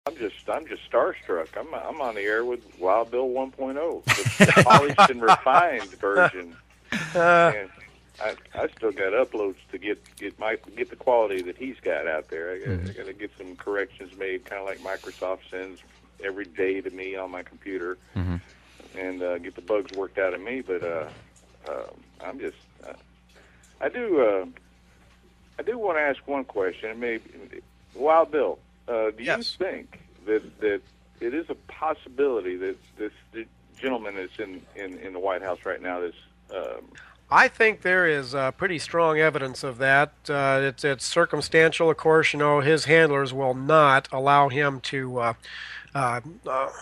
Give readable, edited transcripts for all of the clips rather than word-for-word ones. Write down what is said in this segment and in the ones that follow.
I'm just starstruck. I'm on the air with Wild Bill 1.0, the polished and refined version. And I still got uploads to get the quality that he's got out there. I got to get some corrections made, kind of like Microsoft sends every day to me on my computer, and get the bugs worked out of me. But I'm just I do want to ask one question. Maybe Wild Bill, do you think that it is a possibility that this gentleman that's in the White House right now, this I think there is pretty strong evidence of that. It's circumstantial, of course. You know, his handlers will not allow him to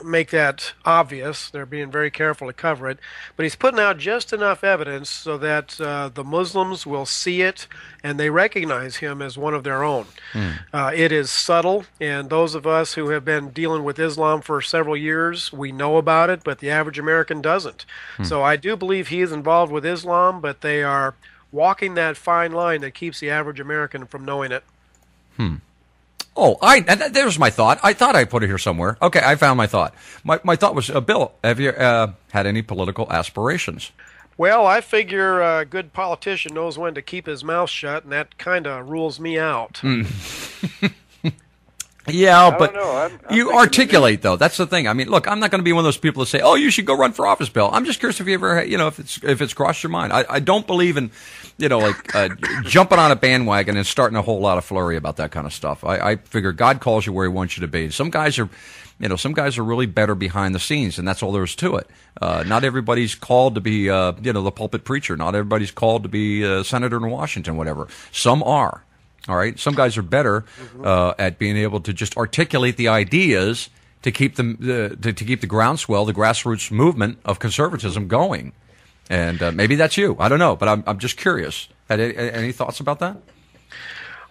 make that obvious. They're being very careful to cover it. But he's putting out just enough evidence so that the Muslims will see it and they recognize him as one of their own. It is subtle, and those of us who have been dealing with Islam for several years, we know about it, but the average American doesn't. So I do believe he is involved with Islam, but they are walking that fine line that keeps the average American from knowing it. Oh, there's my thought. I thought I put it here somewhere. Okay, I found my thought. My thought was, Bill, have you had any political aspirations? Well, I figure a good politician knows when to keep his mouth shut, and that kind of rules me out. Yeah, but you articulate, though. That's the thing. I mean, look, I'm not going to be one of those people that say, "Oh, you should go run for office, Bill." I'm just curious if you ever, if it's crossed your mind. I don't believe in, jumping on a bandwagon and starting a whole lot of flurry about that kind of stuff. I figure God calls you where He wants you to be. Some guys are really better behind the scenes, and that's all there is to it. Not everybody's called to be, the pulpit preacher. Not everybody's called to be a senator in Washington, whatever. Some are. All right, some guys are better at being able to just articulate the ideas to keep them to keep the groundswell, the grassroots movement of conservatism going. And maybe that's you. I don't know, but I'm just curious. Any thoughts about that?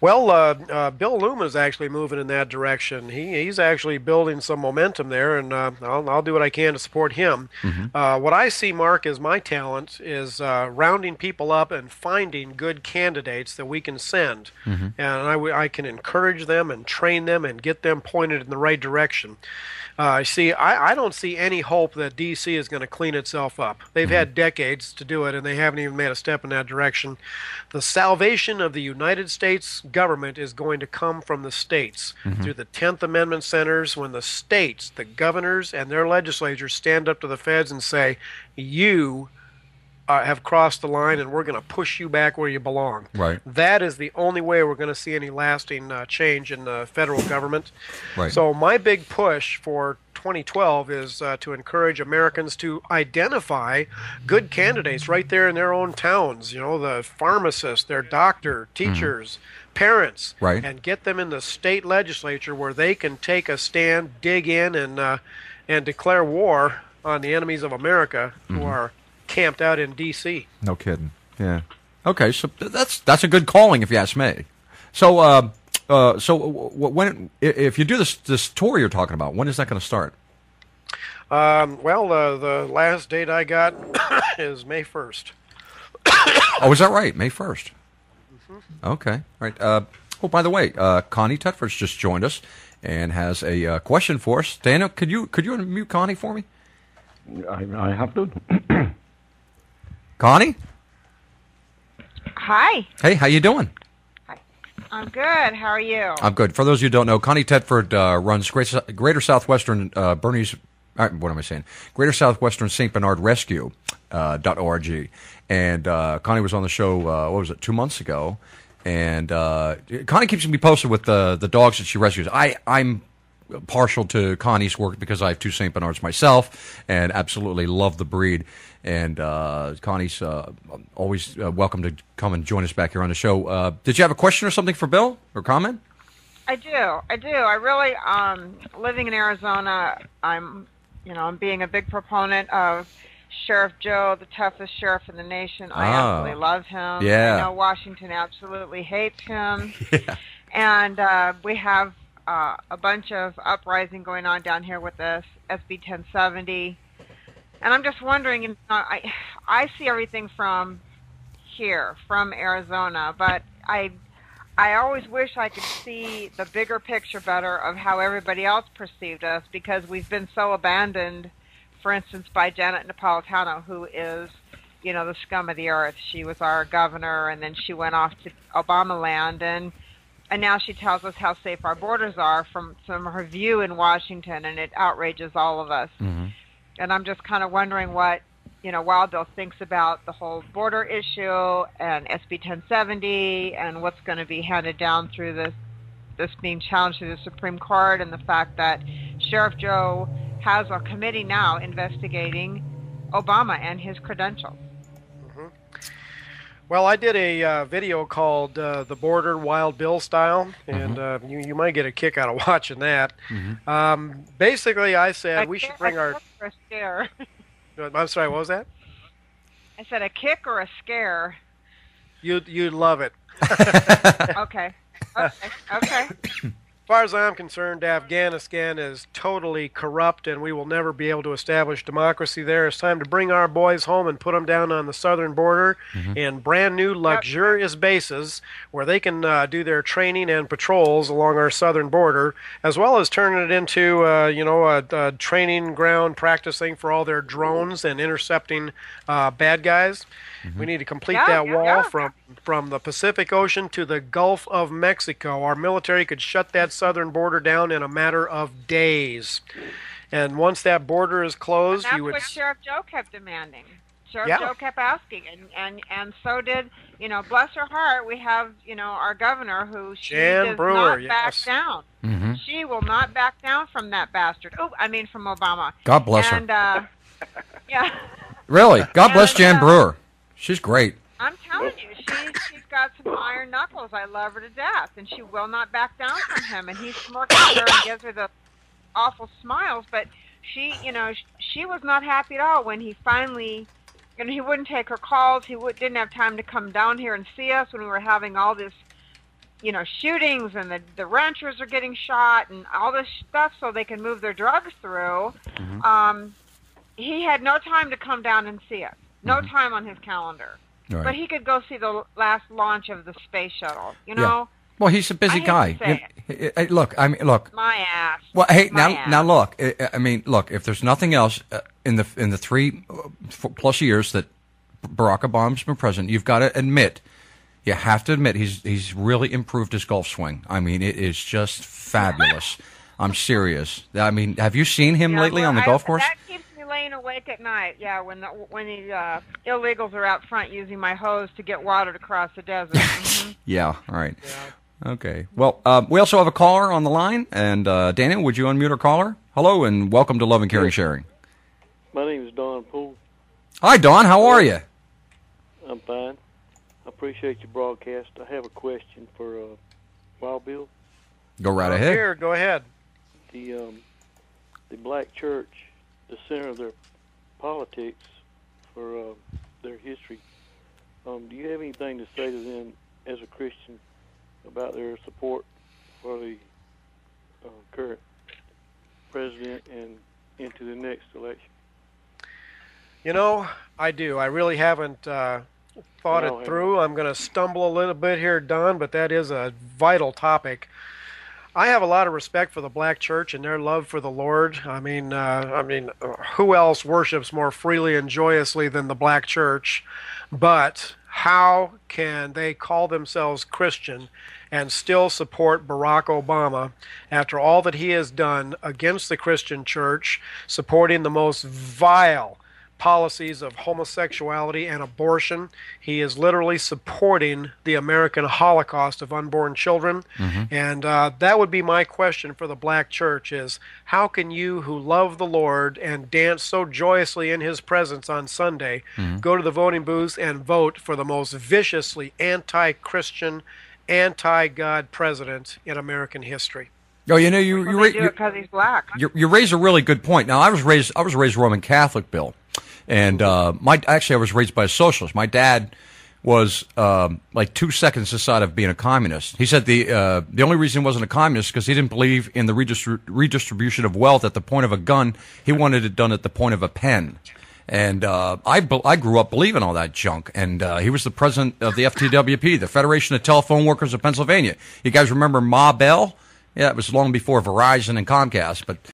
Well, Bill Luma is actually moving in that direction. He's actually building some momentum there, and I'll do what I can to support him. What I see, Mark, as my talent is rounding people up and finding good candidates that we can send. And I can encourage them and train them and get them pointed in the right direction. See, I don't see any hope that D.C. is going to clean itself up. They've had decades to do it, and they haven't even made a step in that direction. The salvation of the United States government is going to come from the states through the 10th Amendment centers, when the states, the governors, and their legislatures stand up to the feds and say, you have crossed the line, and we're going to push you back where you belong. Right. That is the only way we're going to see any lasting change in the federal government. Right. So my big push for 2012 is to encourage Americans to identify good candidates right there in their own towns. You know, the pharmacists, their doctor, teachers, parents, right, and get them in the state legislature where they can take a stand, dig in, and declare war on the enemies of America who are camped out in D.C. No kidding. Yeah. Okay, so that's a good calling, if you ask me. So, when if you do this tour you're talking about, when is that going to start? Well, the last date I got is May 1st. Oh, is that right? May 1st. Okay. All right. Oh, by the way, Connie Tetford's just joined us and has a question for us. Dana, could you unmute Connie for me? I have to. Connie? Hi. Hey, how you doing? Hi. I'm good. How are you? I'm good. For those of you who don't know, Connie Tetford runs Greater Southwestern Bernie's. What am I saying? Greater Southwestern St. Bernard Rescue .org. And Connie was on the show. What was it? 2 months ago. And Connie keeps me posted with the dogs that she rescues. I'm partial to Connie's work because I have 2 St. Bernards myself and absolutely love the breed. And Connie's always welcome to come and join us back here on the show. Did you have a question or something for Bill or comment? I do. I really, living in Arizona, I'm being a big proponent of Sheriff Joe, the toughest sheriff in the nation. I absolutely love him. Yeah. I know Washington absolutely hates him. Yeah. And we have a bunch of uprising going on down here with this SB 1070. And I'm just wondering, I see everything from here, from Arizona, but I I always wish I could see the bigger picture better of how everybody else perceived us, because we've been so abandoned, for instance, by Janet Napolitano, who is, the scum of the earth. She was our governor, and then she went off to Obama land, and now she tells us how safe our borders are from her view in Washington, and it outrages all of us. Mm-hmm. And I'm just kind of wondering what, Wild Bill thinks about the whole border issue and SB 1070 and what's going to be handed down through this being challenged through the Supreme Court, and the fact that Sheriff Joe has a committee now investigating Obama and his credentials. Mm-hmm. Well, I did a video called The Border Wild Bill Style, and you might get a kick out of watching that. Mm-hmm. Basically, I said we should bring our... A scare. I'm sorry, what was that? I said a kick or a scare. You'd love it. Okay. Okay. As far as I'm concerned, Afghanistan is totally corrupt, and we will never be able to establish democracy there. It's time to bring our boys home and put them down on the southern border in brand new, luxurious bases where they can do their training and patrols along our southern border, as well as turning it into, a training ground, practicing for all their drones and intercepting bad guys. We need to complete that wall from the Pacific Ocean to the Gulf of Mexico. Our military could shut that southern border down in a matter of days. And once that border is closed, and that's what Sheriff Joe kept demanding. Sheriff Joe kept asking, and so did, bless her heart, we have, our governor who she does not back down. Mm-hmm. She will not back down from that bastard. Oh, I mean from Obama. God bless her. And, yeah. Really? God bless Jan Brewer. She's great. I'm telling you, she's got some iron knuckles. I love her to death, and she will not back down from him. And he smirks at her and gives her the awful smiles. But she, she was not happy at all when he finally, he wouldn't take her calls. He didn't have time to come down here and see us when we were having all this, shootings, and the ranchers are getting shot and all this stuff so they can move their drugs through. Mm-hmm. He had no time to come down and see us. No time on his calendar. Right. But he could go see the last launch of the space shuttle, Yeah. Well, he's a busy guy. Look. My ass. Well, hey, now look. Look. If there's nothing else in the 3+ years that Barack Obama's been president, you've got to admit, he's really improved his golf swing. I mean, it is just fabulous. I'm serious. I mean, have you seen him lately on the golf course? That keeps me laying awake at night. Yeah, when the illegals are out front using my hose to get water to cross the desert. Mm-hmm. Yeah. All right. Yeah. Okay. Well, we also have a caller on the line, and Daniel, would you unmute our caller? Hello, and welcome to Love and Caring Sharing. My name is Don Poole. Hi, Don. How are you? I'm fine. I appreciate your broadcast. I have a question for Wild Bill. Go right ahead. Here, go ahead. The black church, the center of their politics for their history. Do you have anything to say to them as a Christian about their support for the current president and into the next election? I do. I really haven't thought it through. I'm going to stumble a little bit here, Don, but that is a vital topic. I have a lot of respect for the black church and their love for the Lord. I mean, who else worships more freely and joyously than the black church? But how can they call themselves Christian and still support Barack Obama after all that he has done against the Christian church, supporting the most vile policies of homosexuality and abortion? He is literally supporting the American Holocaust of unborn children. Mm-hmm. And that would be my question for the black church is, how can you who love the Lord and dance so joyously in his presence on Sunday go to the voting booths and vote for the most viciously anti-Christian, anti-God president in American history? Oh, do it because he's black. You raise a really good point. Now, I was raised Roman Catholic, Bill. And I was raised by a socialist. My dad was like 2 seconds aside of being a communist. He said the only reason he wasn't a communist because he didn't believe in the redistribution of wealth at the point of a gun. He wanted it done at the point of a pen. And I grew up believing all that junk. And he was the president of the FTWP, the Federation of Telephone Workers of Pennsylvania. You guys remember Ma Bell? Yeah, it was long before Verizon and Comcast. But